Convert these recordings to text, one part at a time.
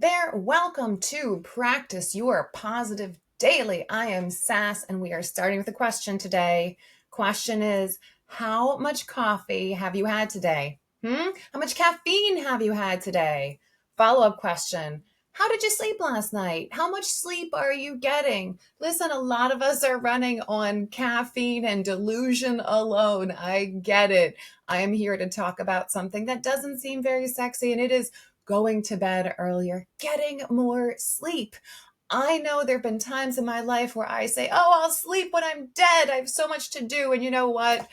there. Welcome to Practice Your Positive Daily. I am Sass, and we are starting with a question today. Question is, how much coffee have you had today? How much caffeine have you had today? Follow-up question. How did you sleep last night? How much sleep are you getting? Listen, a lot of us are running on caffeine and delusion alone. I get it. I am here to talk about something that doesn't seem very sexy, and it is going to bed earlier, getting more sleep. I know there have been times in my life where I say, oh, I'll sleep when I'm dead. I have so much to do. And you know what?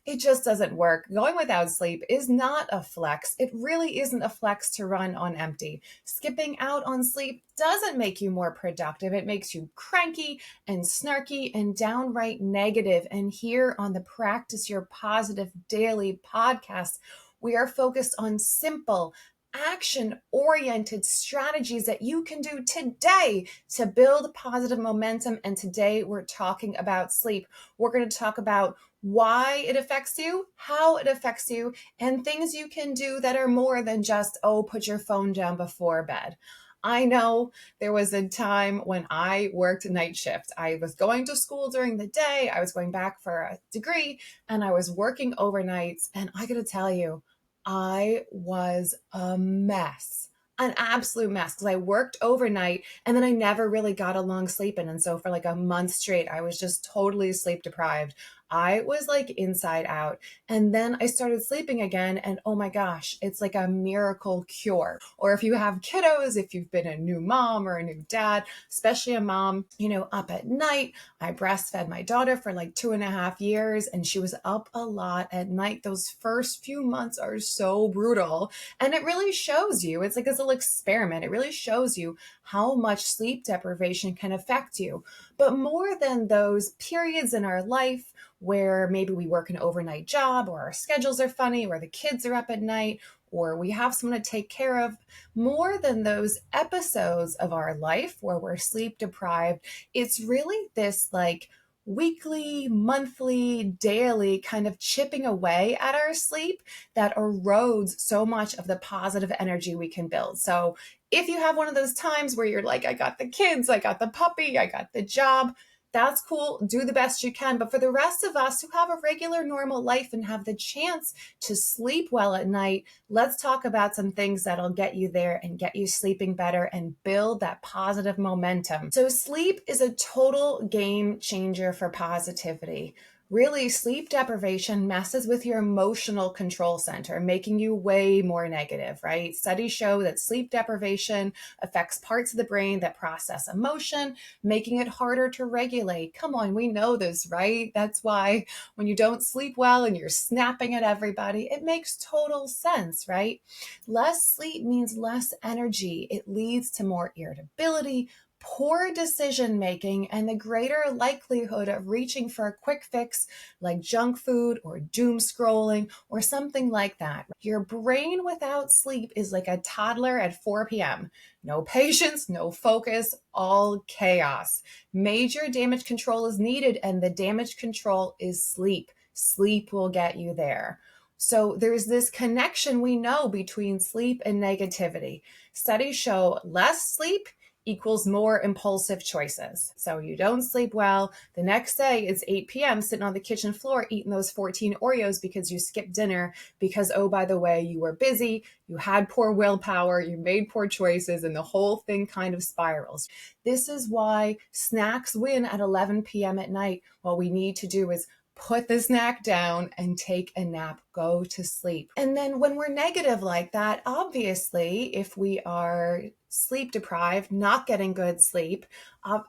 It just doesn't work. Going without sleep is not a flex. It really isn't a flex to run on empty. Skipping out on sleep doesn't make you more productive. It makes you cranky and snarky and downright negative. And here on the Practice Your Positive Daily podcast, we are focused on simple, action-oriented strategies that you can do today to build positive momentum. And today we're talking about sleep. We're going to talk about why it affects you, how it affects you, and things you can do that are more than just, oh, put your phone down before bed. I know there was a time when I worked night shift. I was going to school during the day, I was going back for a degree, and I was working overnights. And I gotta tell you, I was a mess. An absolute mess because I worked overnight and then I never really got a long sleep in. And so for like a month straight, I was just totally sleep deprived. I was like inside out. And then I started sleeping again. And oh my gosh, it's like a miracle cure. Or if you have kiddos, if you've been a new mom or a new dad, especially a mom, up at night. I breastfed my daughter for like 2.5 years and she was up a lot at night. Those first few months are so brutal. And it really shows you, it's like this little experiment. It really shows you how much sleep deprivation can affect you. But more than those periods in our life where maybe we work an overnight job or our schedules are funny or the kids are up at night or we have someone to take care of, more than those episodes of our life where we're sleep deprived, it's really this like weekly, monthly, daily kind of chipping away at our sleep that erodes so much of the positive energy we can build. So if you have one of those times where you're like, I got the kids, I got the puppy, I got the job, that's cool. Do the best you can. But for the rest of us who have a regular, normal life and have the chance to sleep well at night, let's talk about some things that'll get you there and get you sleeping better and build that positive momentum. So sleep is a total game changer for positivity. Really, sleep deprivation messes with your emotional control center, making you way more negative, right? Studies show that sleep deprivation affects parts of the brain that process emotion, making it harder to regulate. Come on, we know this, right? That's why when you don't sleep well and you're snapping at everybody, it makes total sense, right? Less sleep means less energy. It leads to more irritability, poor decision making, and the greater likelihood of reaching for a quick fix like junk food or doom scrolling or something like that. Your brain without sleep is like a toddler at 4 p.m. No patience, no focus, all chaos. Major damage control is needed, and the damage control is sleep. Sleep will get you there. So there's this connection we know between sleep and negativity. Studies show less sleep equals more impulsive choices. So you don't sleep well. The next day it's 8 p.m. sitting on the kitchen floor eating those 14 Oreos because you skipped dinner because, oh, by the way, you were busy, you had poor willpower, you made poor choices, and the whole thing kind of spirals. This is why snacks win at 11 p.m. at night. What we need to do is put the snack down and take a nap, go to sleep. And then when we're negative like that, obviously, if we are sleep deprived, not getting good sleep,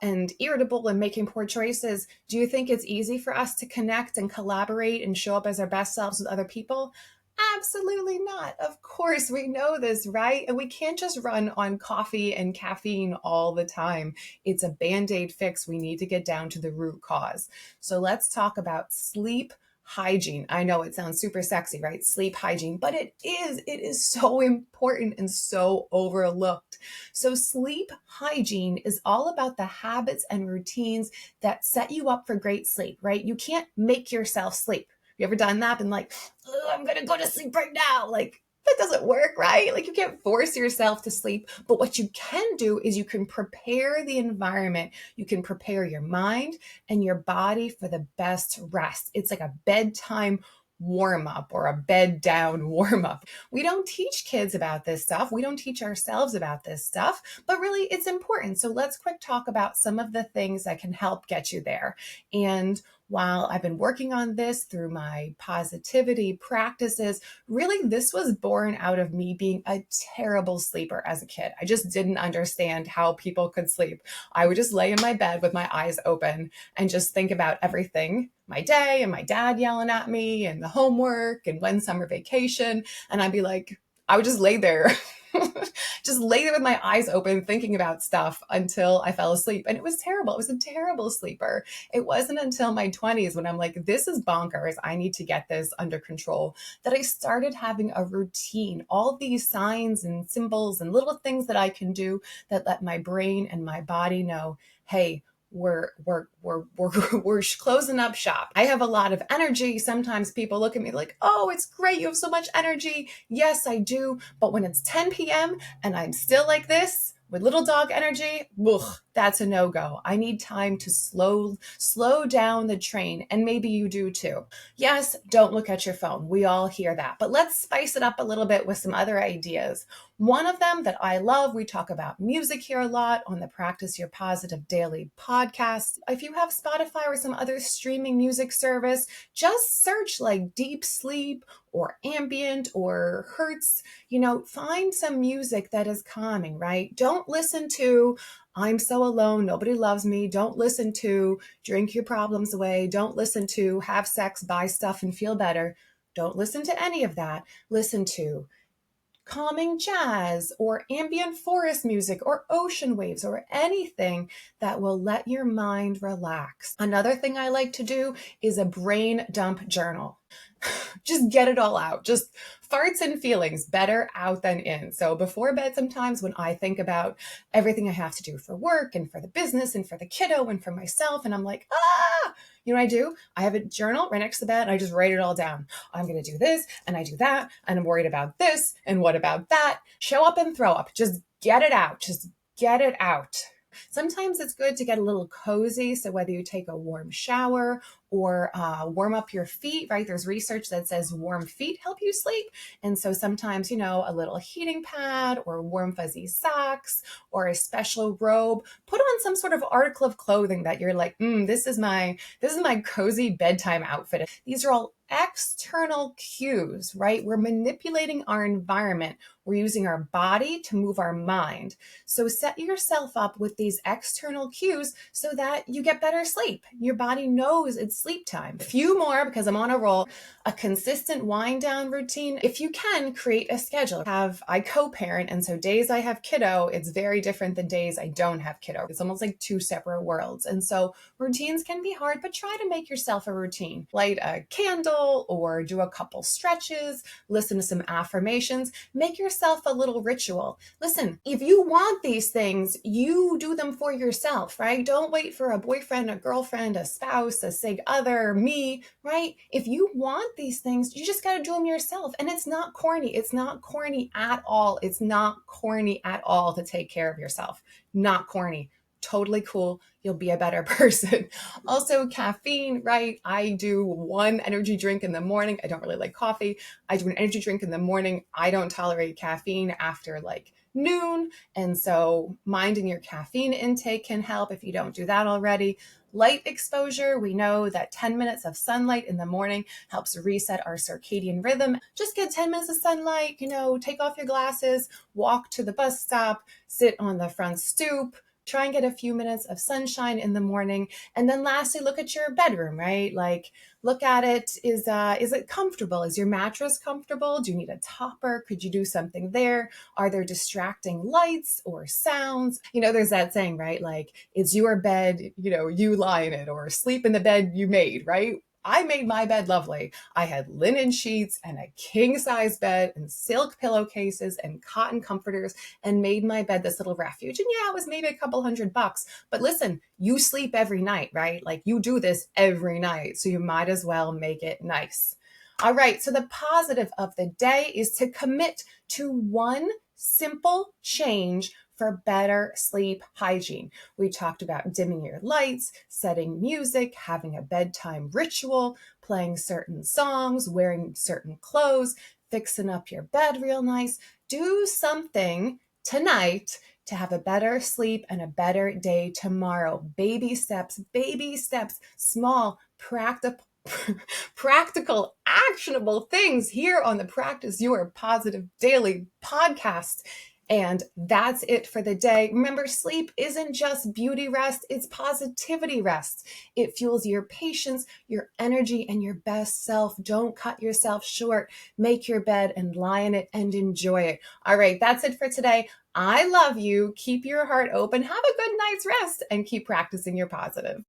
and irritable and making poor choices, do you think it's easy for us to connect and collaborate and show up as our best selves with other people? Absolutely not. Of course, we know this, right? And we can't just run on coffee and caffeine all the time. It's a band-aid fix. We need to get down to the root cause. So let's talk about sleep hygiene. I know it sounds super sexy, right? Sleep hygiene, but it is so important and so overlooked. So sleep hygiene is all about the habits and routines that set you up for great sleep, right? You can't make yourself sleep. You ever done that and like, I'm going to go to sleep right now? Like, That doesn't work, right? Like you can't force yourself to sleep. But what you can do is you can prepare the environment. You can prepare your mind and your body for the best rest. It's like a bedtime warm up or a bed down warm up. We don't teach kids about this stuff. We don't teach ourselves about this stuff, but really it's important. So let's quick talk about some of the things that can help get you there. And while I've been working on this through my positivity practices, really, this was born out of me being a terrible sleeper as a kid. I just didn't understand how people could sleep. I would just lay in my bed with my eyes open and just think about everything, my day and my dad yelling at me and the homework and when summer vacation. And I'd be like, I would just lay there, just lay there with my eyes open, thinking about stuff until I fell asleep. And it was terrible. It was a terrible sleeper. It wasn't until my 20s when I'm like, this is bonkers. I need to get this under control, that I started having a routine, all these signs and symbols and little things that I can do that let my brain and my body know, hey, we're closing up shop. I have a lot of energy. Sometimes people look at me like, oh, it's great. You have so much energy. Yes, I do. But when it's 10 p.m. and I'm still like this with little dog energy, ugh, that's a no-go. I need time to slow down the train. And maybe you do too. Yes, don't look at your phone. We all hear that. But let's spice it up a little bit with some other ideas. One of them that I love, we talk about music here a lot on the Practice Your Positive Daily podcast. If you have Spotify or some other streaming music service, just search like deep sleep or ambient or hertz, find some music that is calming, right? Don't listen to I'm so alone, nobody loves me. Don't listen to drink your problems away. Don't listen to have sex, buy stuff, and feel better. Don't listen to any of that. Listen to calming jazz or ambient forest music or ocean waves or anything that will let your mind relax. Another thing I like to do is a brain dump journal. Just get it all out. Just farts and feelings, better out than in. So before bed, sometimes when I think about everything I have to do for work and for the business and for the kiddo and for myself, and I'm like, you know what I do? I have a journal right next to the bed and I just write it all down. I'm going to do this and I do that and I'm worried about this and what about that? Show up and throw up. Just get it out. Just get it out. Sometimes it's good to get a little cozy. So whether you take a warm shower or warm up your feet, right? There's research that says warm feet help you sleep. And so sometimes, a little heating pad or warm fuzzy socks or a special robe, put on some sort of article of clothing that you're like, this is my cozy bedtime outfit. These are all external cues, right? We're manipulating our environment. We're using our body to move our mind. So set yourself up with these external cues so that you get better sleep. Your body knows it's sleep time. A few more because I'm on a roll. A consistent wind down routine. If you can, create a schedule. I co-parent, and so days I have kiddo, it's very different than days I don't have kiddo. It's almost like two separate worlds. And so routines can be hard, but try to make yourself a routine. Light a candle or do a couple stretches, listen to some affirmations, make yourself a little ritual. Listen, if you want these things, you do them for yourself, right? Don't wait for a boyfriend, a girlfriend, a spouse, a sig other, me, right? If you want these things, you just got to do them yourself. And it's not corny. It's not corny at all. It's not corny at all to take care of yourself. Not corny. Totally cool. You'll be a better person. Also, caffeine, right? I do one energy drink in the morning. I don't really like coffee. I do an energy drink in the morning. I don't tolerate caffeine after like noon. And so minding your caffeine intake can help if you don't do that already. Light exposure, we know that 10 minutes of sunlight in the morning helps reset our circadian rhythm. Just get 10 minutes of sunlight, take off your glasses, walk to the bus stop, sit on the front stoop, try and get a few minutes of sunshine in the morning. And then lastly, look at your bedroom, right? Like look at it. Is it comfortable? Is your mattress comfortable? Do you need a topper? Could you do something there? Are there distracting lights or sounds? There's that saying, right? Like it's your bed, you lie in it, or sleep in the bed you made, right? I made my bed lovely. I had linen sheets and a king size bed and silk pillowcases and cotton comforters and made my bed this little refuge. And yeah, it was maybe a couple $100, but listen, you sleep every night, right? Like you do this every night. So you might as well make it nice. All right, so the positive of the day is to commit to one simple change for better sleep hygiene. We talked about dimming your lights, setting music, having a bedtime ritual, playing certain songs, wearing certain clothes, fixing up your bed real nice. Do something tonight to have a better sleep and a better day tomorrow. Baby steps, small, practical, actionable things here on the Practice Your Positive Daily podcast. And that's it for the day. Remember, sleep isn't just beauty rest, it's positivity rest. It fuels your patience, your energy, and your best self. Don't cut yourself short. Make your bed and lie in it and enjoy it. All right, that's it for today. I love you. Keep your heart open. Have a good night's rest and keep practicing your positive.